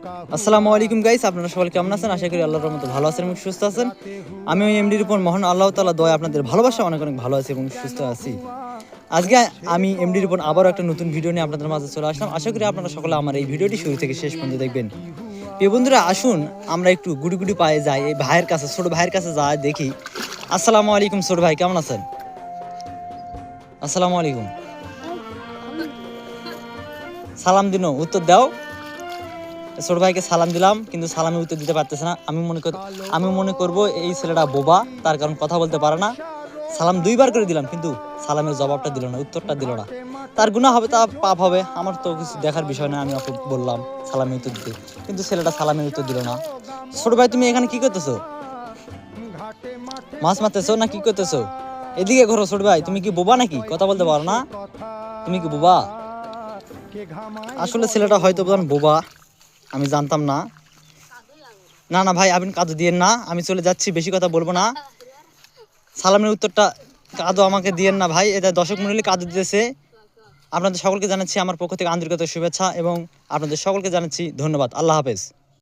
আসসালামু আলাইকুম গাইস, আপনারা সবাই কেমন আছেন? আশা করি আল্লাহর রহমতে ভালো আছেন এবং সুস্থ আছেন। আমি ওই এমডির উপর মহান আল্লাহ তাআলা দয়া আপনাদের ভালোবাসা অনেক অনেক ভালো আছি এবং সুস্থ আছি। আজকে আমি এমডির উপর আবারও একটা নতুন ভিডিও নিয়ে আপনাদের মাঝে চলে আসলাম। আশা করি আপনারা সকলে আমার এই ভিডিওটি শুরু থেকে শেষ পর্যন্ত দেখবেন। প্রিয় বন্ধুরা, আসুন আমরা একটু গুটি গুটি পায়ে যাই এই ভাইয়ের কাছে, ছোট ভাইয়ের কাছে যাই, দেখি। আসসালামু আলাইকুম ছোট ভাই, কেমন আছেন? আসসালামু আলাইকুম। সালাম দিনো, উত্তর দাও। ছোট ভাইকে সালাম দিলাম, কিন্তু সালামে উত্তর দিতে পারতেছে না। আমি মনে করব এই ছেলেটা বোবা, তার কারণ কথা বলতে পারে না। সালাম দুইবার করে দিলাম, কিন্তু সালামের জবাবটা দিল না, উত্তরটা দিল না। তার গুনাহ হবে, তা পাপ হবে, আমার তো কিছু দেখার বিষয় না। আমি ওকে বললাম সালামের উত্তর দিতে, কিন্তু ছেলেটা সালামের উত্তর দিল না। ছোট ভাই, তুমি এখানে কি করতেছো? মাছ মারতেছো না কি করতেছো? এদিকে ঘোরো ছোট ভাই, তুমি কি বোবা নাকি? কথা বলতে পারো না? তুমি কি বোবা? আসলে ছেলেটা হয়তো বোবা, আমি জানতাম না। না না ভাই, আপনি কাদু দিয়েন না, আমি চলে যাচ্ছি, বেশি কথা বলবো না। সালামের উত্তরটা কাদু আমাকে দিয়েন না ভাই, এটা দর্শক মণ্ডলী কাদু দিতেছে। আপনাদের সকলকে জানাচ্ছি আমার পক্ষ থেকে আন্তরিকতার শুভেচ্ছা এবং আপনাদের সকলকে জানাচ্ছি ধন্যবাদ। আল্লাহ হাফেজ।